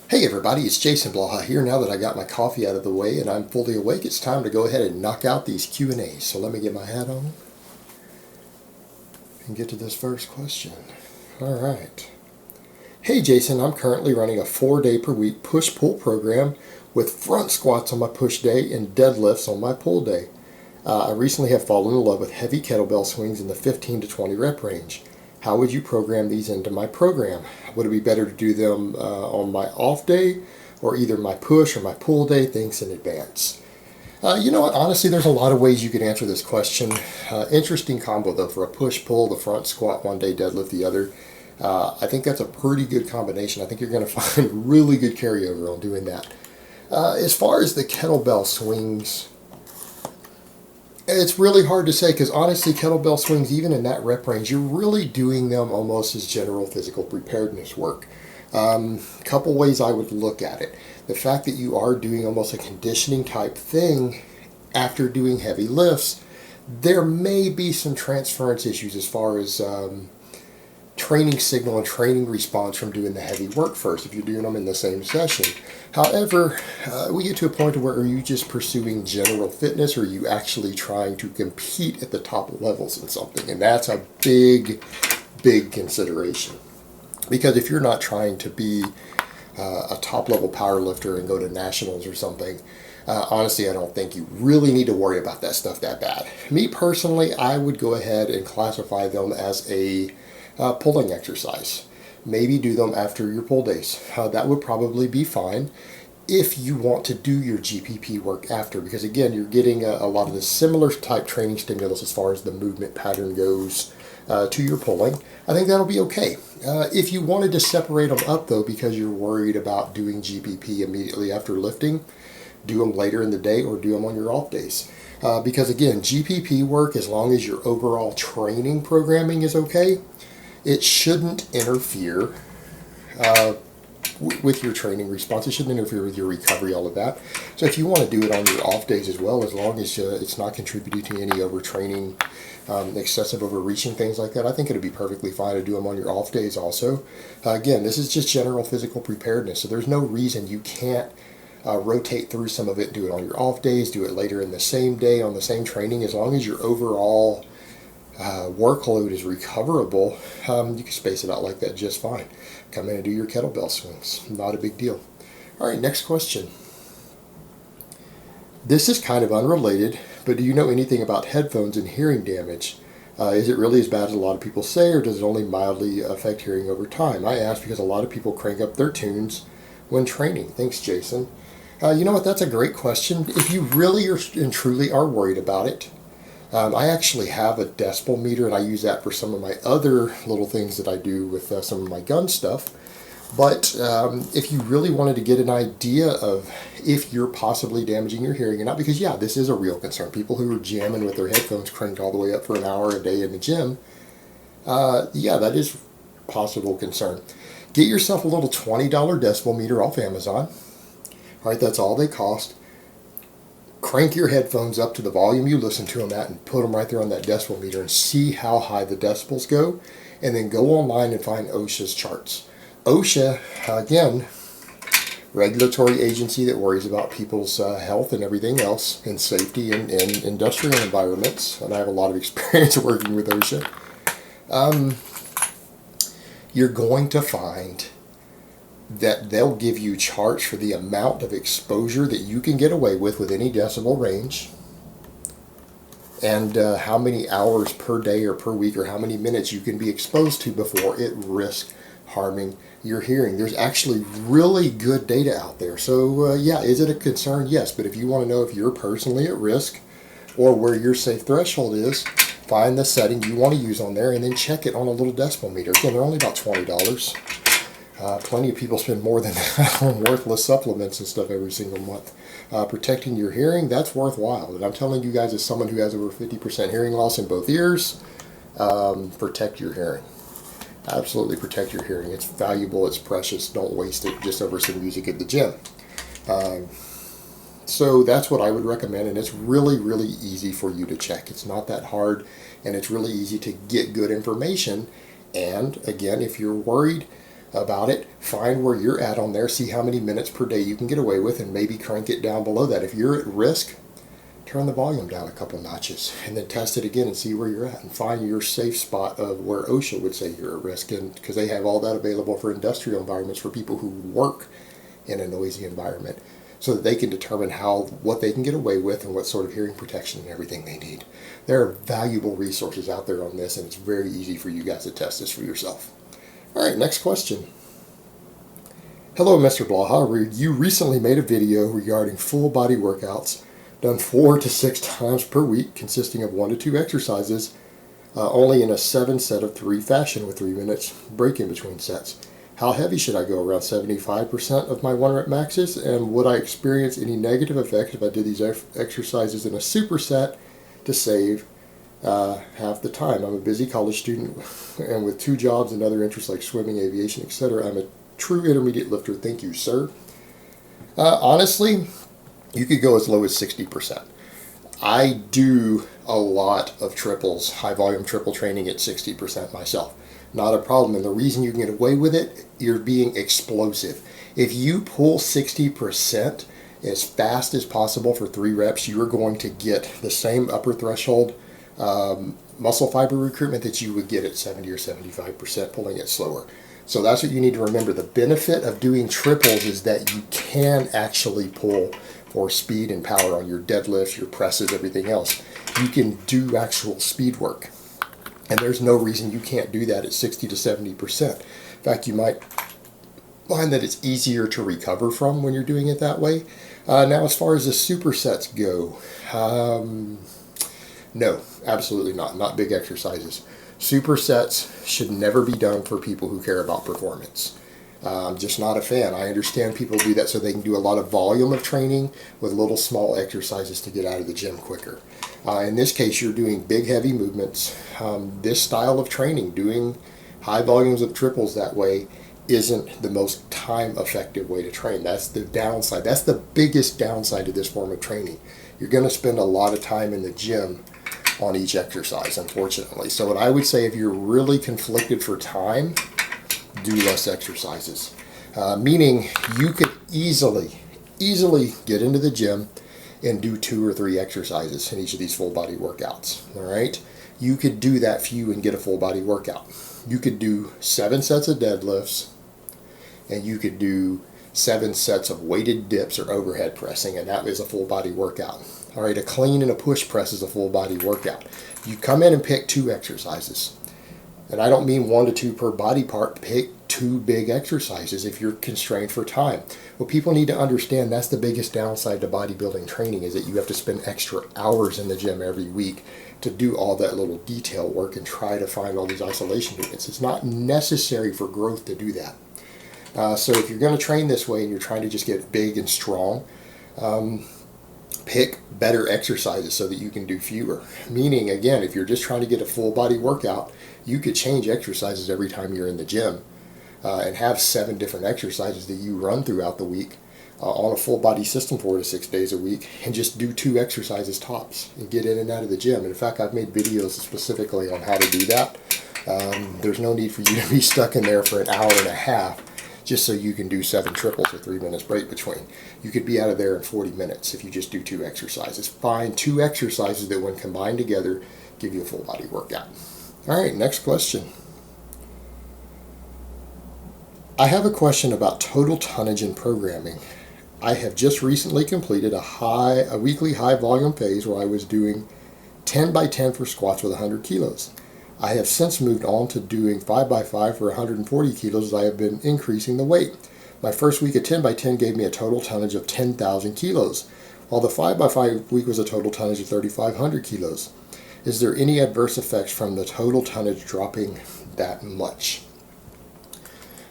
Hey everybody, it's Jason Blaha here. Now that I got my coffee out of the way and I'm fully awake, it's time to go ahead and knock out these Q&As. So let me get my hat on and get to this first question. All right. Hey Jason, I'm currently running a 4-day per week push-pull program with front squats on my push day and deadlifts on my pull day. I recently have fallen in love with heavy kettlebell swings in the 15 to 20 rep range. How would you program these into my program? Would it be better to do them on my off day or either my push or my pull day? Thanks in advance. You know what? Honestly, there's a lot of ways you could answer this question. Interesting combo though for a push-pull, the front squat one day, deadlift the other. I think that's a pretty good combination. I think you're going to find really good carryover on doing that. As far as the kettlebell swings, it's really hard to say because honestly, kettlebell swings, even in that rep range, you're really doing them almost as general physical preparedness work. Couple ways I would look at it. The fact that you are doing almost a conditioning type thing after doing heavy lifts, there may be some transference issues as far as training signal and training response from doing the heavy work first if you're doing them in the same session. However, we get to a point where are you just pursuing general fitness or are you actually trying to compete at the top levels in something? And that's a big consideration. Because if you're not trying to be a top level power lifter and go to nationals or something, honestly, I don't think you really need to worry about that stuff that bad. Me personally, I would go ahead and classify them as a pulling exercise. Maybe do them after your pull days. That would probably be fine if you want to do your GPP work after, because again, you're getting a lot of the similar type training stimulus as far as the movement pattern goes to your pulling. I think that'll be okay. If you wanted to separate them up though, because you're worried about doing GPP immediately after lifting, do them later in the day or do them on your off days. Because again, GPP work, as long as your overall training programming is okay, it shouldn't interfere with your training response. It shouldn't interfere with your recovery, all of that. So if you want to do it on your off days as well, as long as it's not contributing to any overtraining, excessive overreaching, things like that, I think it would be perfectly fine to do them on your off days also. Again, this is just general physical preparedness, so there's no reason you can't rotate through some of it, do it on your off days, do it later in the same day on the same training, as long as your overall workload is recoverable. You can space it out like that just fine. Come in and do your kettlebell swings. Not a big deal. All right, next question. This is kind of unrelated, but do you know anything about headphones and hearing damage? Is it really as bad as a lot of people say, or does it only mildly affect hearing over time? I ask because a lot of people crank up their tunes when training. Thanks, Jason. You know what? That's a great question. If you really are and truly are worried about it, I actually have a decibel meter, and I use that for some of my other little things that I do with some of my gun stuff. But if you really wanted to get an idea of if you're possibly damaging your hearing or not, because yeah, this is a real concern. People who are jamming with their headphones cranked all the way up for an hour a day in the gym, yeah, that is a possible concern. Get yourself a little $20 decibel meter off Amazon. All right, that's all they cost. Crank your headphones up to the volume you listen to them at and put them right there on that decibel meter and see how high the decibels go. And then go online and find OSHA's charts. OSHA, again, regulatory agency that worries about people's health and everything else and safety in industrial environments. And I have a lot of experience working with OSHA. You're going to find that they'll give you charts for the amount of exposure that you can get away with any decibel range, and how many hours per day or per week or how many minutes you can be exposed to before it risks harming your hearing. There's actually really good data out there. So yeah, is it a concern? Yes, but if you want to know if you're personally at risk or where your safe threshold is, find the setting you want to use on there and then check it on a little decibel meter. Again, they're only about $20. Plenty of people spend more than that on worthless supplements and stuff every single month. Protecting your hearing, that's worthwhile. And I'm telling you guys, as someone who has over 50% hearing loss in both ears, protect your hearing. Absolutely protect your hearing. It's valuable, it's precious. Don't waste it just over some music at the gym. So that's what I would recommend, and it's really, really easy for you to check. It's not that hard, and it's really easy to get good information. And again, if you're worried, about it. Find where you're at on there, see how many minutes per day you can get away with, and maybe crank it down below that. If you're at risk, turn the volume down a couple notches, and then test it again and see where you're at, and find your safe spot of where OSHA would say you're at risk, and because they have all that available for industrial environments for people who work in a noisy environment, so that they can determine what they can get away with and what sort of hearing protection and everything they need. There are valuable resources out there on this, and it's very easy for you guys to test this for yourself. All right, next question. Hello, Mr. Blaha. You recently made a video regarding full body workouts done 4 to 6 times per week, consisting of 1 to 2 exercises, only in a 7 set of 3 fashion with 3 minutes break in between sets. How heavy should I go? Around 75% of my 1 rep maxes? And would I experience any negative effect if I did these exercises in a superset to save half the time? I'm a busy college student, and with 2 jobs and other interests like swimming, aviation, etc. I'm a true intermediate lifter. Thank you, sir. Honestly, you could go as low as 60%. I do a lot of triples, high volume triple training at 60% myself. Not a problem. And the reason you can get away with it, you're being explosive. If you pull 60% as fast as possible for 3 reps, you are going to get the same upper threshold muscle fiber recruitment that you would get at 70 or 75% pulling it slower. So that's what you need to remember. The benefit of doing triples is that you can actually pull for speed and power on your deadlifts, your presses, everything else. You can do actual speed work. And there's no reason you can't do that at 60 to 70%. In fact, you might find that it's easier to recover from when you're doing it that way. Now, as far as the supersets go, no, absolutely not. Not big exercises. Supersets should never be done for people who care about performance. I'm just not a fan. I understand people do that so they can do a lot of volume of training with little small exercises to get out of the gym quicker. In this case, you're doing big, heavy movements. This style of training, doing high volumes of triples that way, isn't the most time-effective way to train. That's the downside. That's the biggest downside to this form of training. You're going to spend a lot of time in the gym on each exercise, unfortunately. So what I would say, if you're really conflicted for time, do less exercises. Meaning you could easily get into the gym and do 2 or 3 exercises in each of these full body workouts. All right, you could do that few and get a full body workout. You could do 7 sets of deadlifts, and you could do 7 sets of weighted dips or overhead pressing, and that is a full body workout. All right, a clean and a push press is a full body workout. You come in and pick 2 exercises. And I don't mean 1 to 2 per body part. Pick 2 big exercises if you're constrained for time. What people need to understand, that's the biggest downside to bodybuilding training, is that you have to spend extra hours in the gym every week to do all that little detail work and try to find all these isolation movements. It's not necessary for growth to do that. So if you're going to train this way and you're trying to just get big and strong, pick better exercises so that you can do fewer. Meaning, again, if you're just trying to get a full body workout, you could change exercises every time you're in the gym and have 7 different exercises that you run throughout the week on a full body system 4 to 6 days a week, and just do 2 exercises tops and get in and out of the gym. And in fact, I've made videos specifically on how to do that. There's no need for you to be stuck in there for an hour and a half just so you can do 7 triples with 3 minutes break between. You could be out of there in 40 minutes if you just do 2 exercises. Find 2 exercises that, when combined together, give you a full body workout. All right, next question. I have a question about total tonnage and programming. I have just recently completed a weekly high volume phase where I was doing 10 by 10 for squats with 100 kilos. I have since moved on to doing 5 by 5 for 140 kilos as I have been increasing the weight. My first week of 10 by 10 gave me a total tonnage of 10,000 kilos, while the 5 by 5 week was a total tonnage of 3,500 kilos. Is there any adverse effects from the total tonnage dropping that much?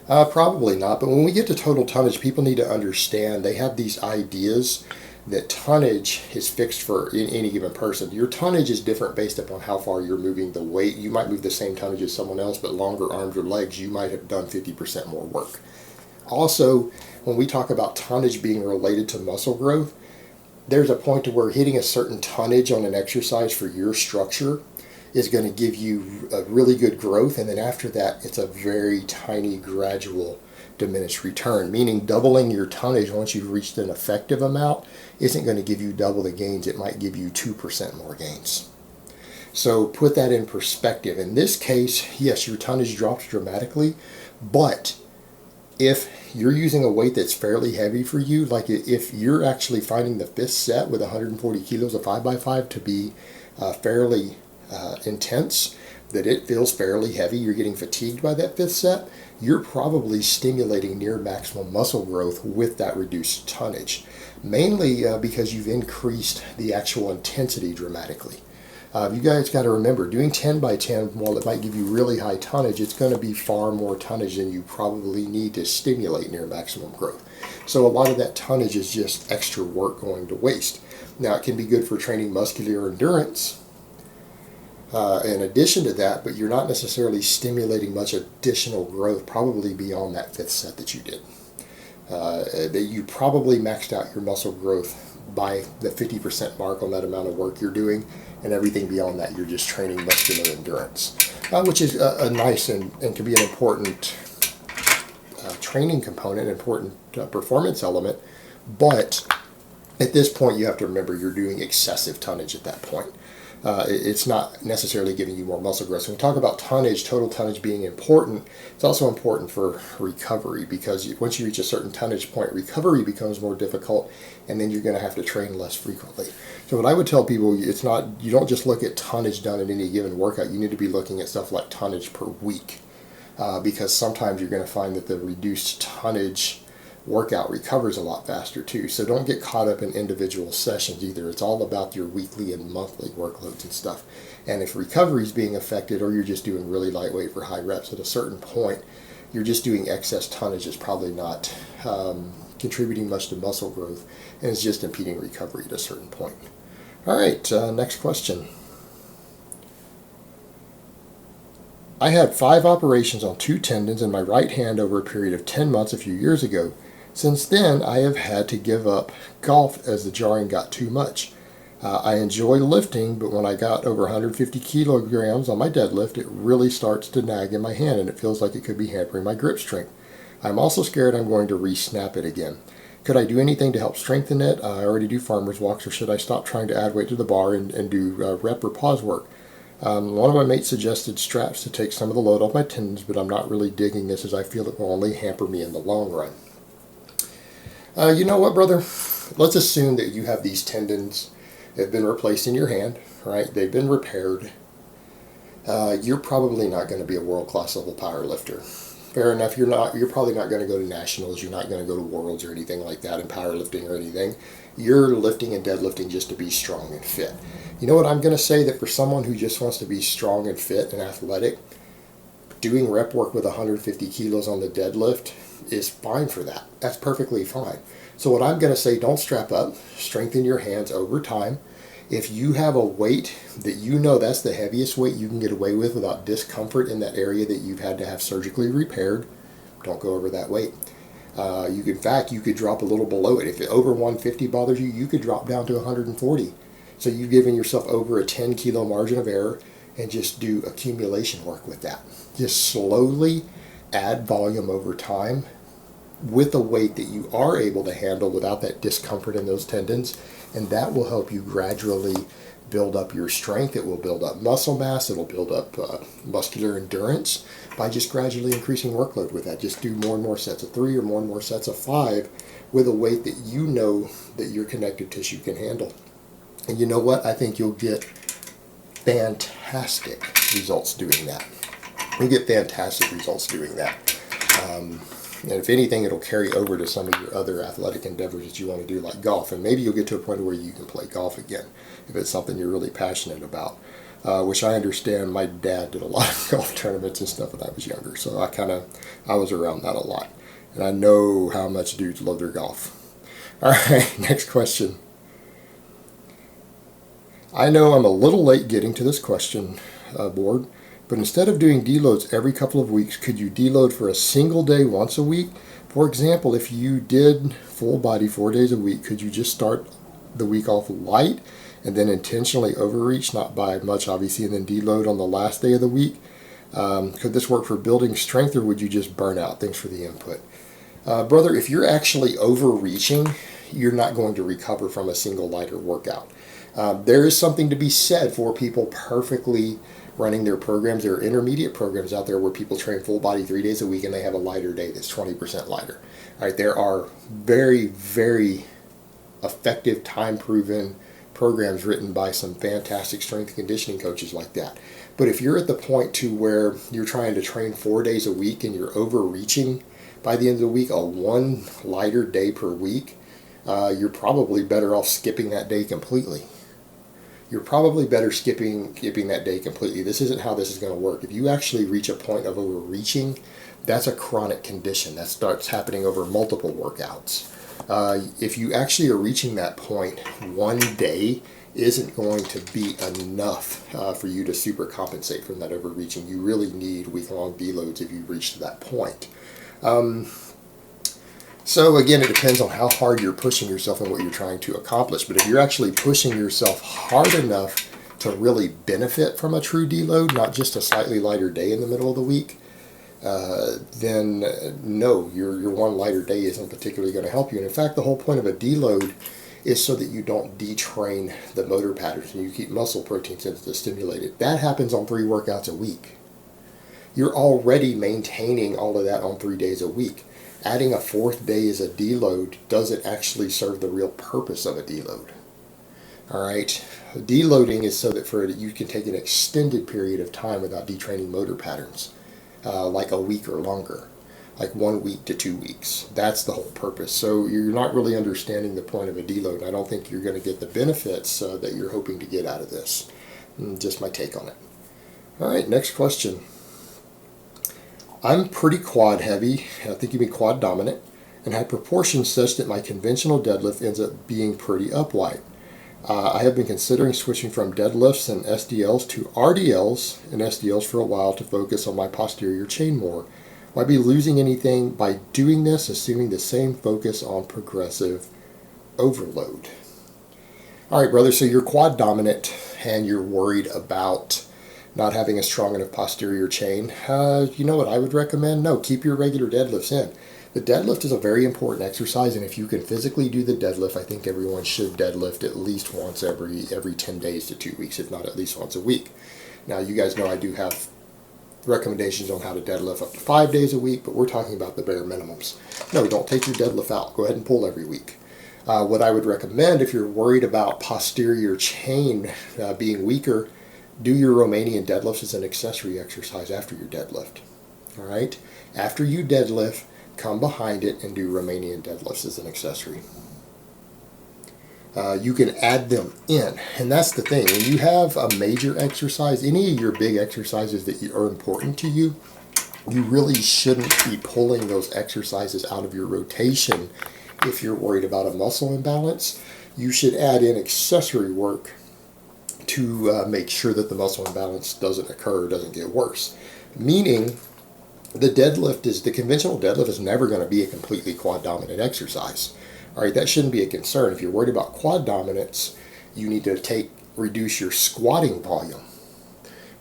Probably not, but when we get to total tonnage, people need to understand they have these ideas that tonnage is fixed for any given person. Your tonnage is different based upon how far you're moving the weight. You might move the same tonnage as someone else, but longer arms or legs, you might have done 50% more work. Also, when we talk about tonnage being related to muscle growth, there's a point to where hitting a certain tonnage on an exercise for your structure is going to give you a really good growth, and then after that it's a very tiny gradual diminished return, meaning doubling your tonnage once you've reached an effective amount isn't going to give you double the gains. It might give you 2% more gains. So put that in perspective. In this case, yes, your tonnage drops dramatically, but if you're using a weight that's fairly heavy for you, like if you're actually finding the fifth set with 140 kilos of 5x5 to be fairly intense, that it feels fairly heavy, you're getting fatigued by that fifth set, you're probably stimulating near maximum muscle growth with that reduced tonnage, mainly because you've increased the actual intensity dramatically. You guys got to remember, doing 10 by 10, while it might give you really high tonnage, it's going to be far more tonnage than you probably need to stimulate near maximum growth. So a lot of that tonnage is just extra work going to waste. Now, it can be good for training muscular endurance in addition to that, but you're not necessarily stimulating much additional growth, probably beyond that fifth set that you did. That you probably maxed out your muscle growth by the 50% mark on that amount of work you're doing, and everything beyond that you're just training muscular endurance, which is a nice and can be an important training component, important performance element, but at this point you have to remember you're doing excessive tonnage at that point. It's not necessarily giving you more muscle growth. So when we talk about tonnage, total tonnage being important, it's also important for recovery, because once you reach a certain tonnage point, recovery becomes more difficult, and then you're going to have to train less frequently. So what I would tell people, it's not, you don't just look at tonnage done in any given workout. You need to be looking at stuff like tonnage per week, because sometimes you're going to find that the reduced tonnage workout recovers a lot faster too. So don't get caught up in individual sessions either. It's all about your weekly and monthly workloads and stuff. And if recovery is being affected, or you're just doing really lightweight for high reps, at a certain point you're just doing excess tonnage is probably not contributing much to muscle growth, and it's just impeding recovery at a certain point. All right, next question. I had 5 operations on 2 tendons in my right hand over a period of 10 months a few years ago. Since then, I have had to give up golf as the jarring got too much. I enjoy lifting, but when I got over 150 kilograms on my deadlift, it really starts to nag in my hand, and it feels like it could be hampering my grip strength. I'm also scared I'm going to resnap it again. Could I do anything to help strengthen it? I already do farmer's walks, or should I stop trying to add weight to the bar and do rep or pause work? One of my mates suggested straps to take some of the load off my tendons, but I'm not really digging this, as I feel it will only hamper me in the long run. You know what, brother? Let's assume that you have these tendons that have been replaced in your hand, right? They've been repaired. You're probably not going to be a world-class level power lifter. Fair enough, you're probably not going to go to nationals, you're not going to go to worlds or anything like that in powerlifting or anything. You're lifting and deadlifting just to be strong and fit. You know what I'm going to say? That for someone who just wants to be strong and fit and athletic, doing rep work with 150 kilos on the deadlift is fine for that. That's perfectly fine. So what I'm going to say, don't strap up, strengthen your hands over time. If you have a weight that you know that's the heaviest weight you can get away with without discomfort in that area that you've had to have surgically repaired, don't go over that weight. In fact, you could drop a little below it. If over 150 bothers you, you could drop down to 140. So you've given yourself over a 10 kilo margin of error, and just do accumulation work with that. Just slowly add volume over time with a weight that you are able to handle without that discomfort in those tendons, and that will help you gradually build up your strength. It will build up muscle mass. It'll build up muscular endurance by just gradually increasing workload with that. Just do more and more sets of 3 or more and more sets of 5 with a weight that you know that your connective tissue can handle. And you know what? I think you'll get fantastic results doing that. You'll get fantastic results doing that. And if anything, it'll carry over to some of your other athletic endeavors that you want to do, like golf. And maybe you'll get to a point where you can play golf again if it's something you're really passionate about. Which I understand. My dad did a lot of golf tournaments and stuff when I was younger, so I was around that a lot. And I know how much dudes love their golf. All right, next question. I know I'm a little late getting to this question board, but instead of doing deloads every couple of weeks, could you deload for a single day once a week? For example, if you did full body 4 days a week, could you just start the week off light and then intentionally overreach, not by much obviously, and then deload on the last day of the week? Could this work for building strength, or would you just burn out? Thanks for the input. Brother, if you're actually overreaching, you're not going to recover from a single lighter workout. There is something to be said for people perfectly running their programs. There are intermediate programs out there where people train full body 3 days a week and they have a lighter day that's 20% lighter. All right, there are very, very effective, time-proven programs written by some fantastic strength and conditioning coaches like that. But if you're at the point to where you're trying to train 4 days a week and you're overreaching by the end of the week, a one lighter day per week, you're probably better off skipping that day completely. You're probably better skipping that day completely. This isn't how this is going to work. If you actually reach a point of overreaching, that's a chronic condition. That starts happening over multiple workouts. If you actually are reaching that point, one day isn't going to be enough for you to super compensate from that overreaching. You really need week-long deloads if you reach to that point. So again, it depends on how hard you're pushing yourself and what you're trying to accomplish. But if you're actually pushing yourself hard enough to really benefit from a true deload, not just a slightly lighter day in the middle of the week, then no, your one lighter day isn't particularly going to help you. And in fact, the whole point of a deload is so that you don't detrain the motor patterns and you keep muscle protein synthesis stimulated. That happens on 3 workouts a week. You're already maintaining all of that on 3 days a week. Adding a 4th day as a deload doesn't actually serve the real purpose of a deload. All right, deloading is so that you can take an extended period of time without detraining motor patterns, like a week or longer, like 1 week to 2 weeks. That's the whole purpose. So you're not really understanding the point of a deload. I don't think you're going to get the benefits that you're hoping to get out of this. Just my take on it. All right, next question. I'm pretty quad heavy, I think you mean quad dominant, and have proportions such that my conventional deadlift ends up being pretty upright. I have been considering switching from deadlifts and SDLs to RDLs and SDLs for a while to focus on my posterior chain more. Will I be losing anything by doing this, assuming the same focus on progressive overload? All right, brother, so you're quad dominant and you're worried about not having a strong enough posterior chain. You know what I would recommend? No, keep your regular deadlifts in. The deadlift is a very important exercise, and if you can physically do the deadlift, I think everyone should deadlift at least once every 10 days to 2 weeks, if not at least once a week. Now, you guys know I do have recommendations on how to deadlift up to 5 days a week, but we're talking about the bare minimums. No, don't take your deadlift out. Go ahead and pull every week. What I would recommend if you're worried about posterior chain being weaker, do your Romanian deadlifts as an accessory exercise after your deadlift. All right? After you deadlift, come behind it and do Romanian deadlifts as an accessory. You can add them in, and that's the thing. When you have a major exercise, any of your big exercises that are important to you, you really shouldn't be pulling those exercises out of your rotation if you're worried about a muscle imbalance. You should add in accessory work to make sure that the muscle imbalance doesn't occur, doesn't get worse. Meaning, the conventional deadlift is never going to be a completely quad dominant exercise. All right, that shouldn't be a concern. If you're worried about quad dominance, you need to reduce your squatting volume.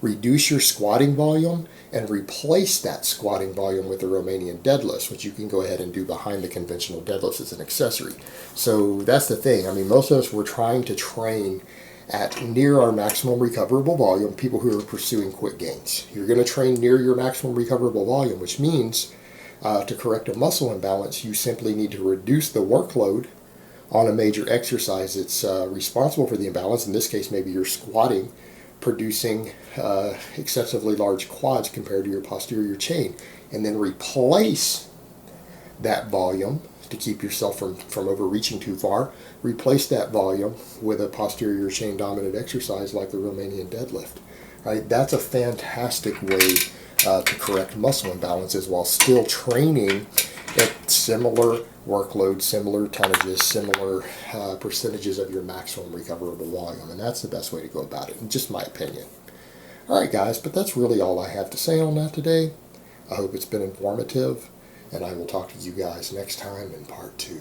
Reduce your squatting volume and replace that squatting volume with the Romanian deadlifts, which you can go ahead and do behind the conventional deadlifts as an accessory. So that's the thing. I mean, most of us were trying to train at near our maximum recoverable volume, people who are pursuing quick gains. You're going to train near your maximum recoverable volume, which means to correct a muscle imbalance, you simply need to reduce the workload on a major exercise that's responsible for the imbalance. In this case, maybe you're squatting, producing excessively large quads compared to your posterior chain, and then replace that volume to keep yourself from overreaching too far. Replace that volume with a posterior chain dominant exercise like the Romanian deadlift. Right? That's a fantastic way to correct muscle imbalances while still training at similar workload, similar tonnages, similar percentages of your maximum recoverable volume. And that's the best way to go about it, in just my opinion. All right, guys, but that's really all I have to say on that today. I hope it's been informative, and I will talk to you guys next time in part 2.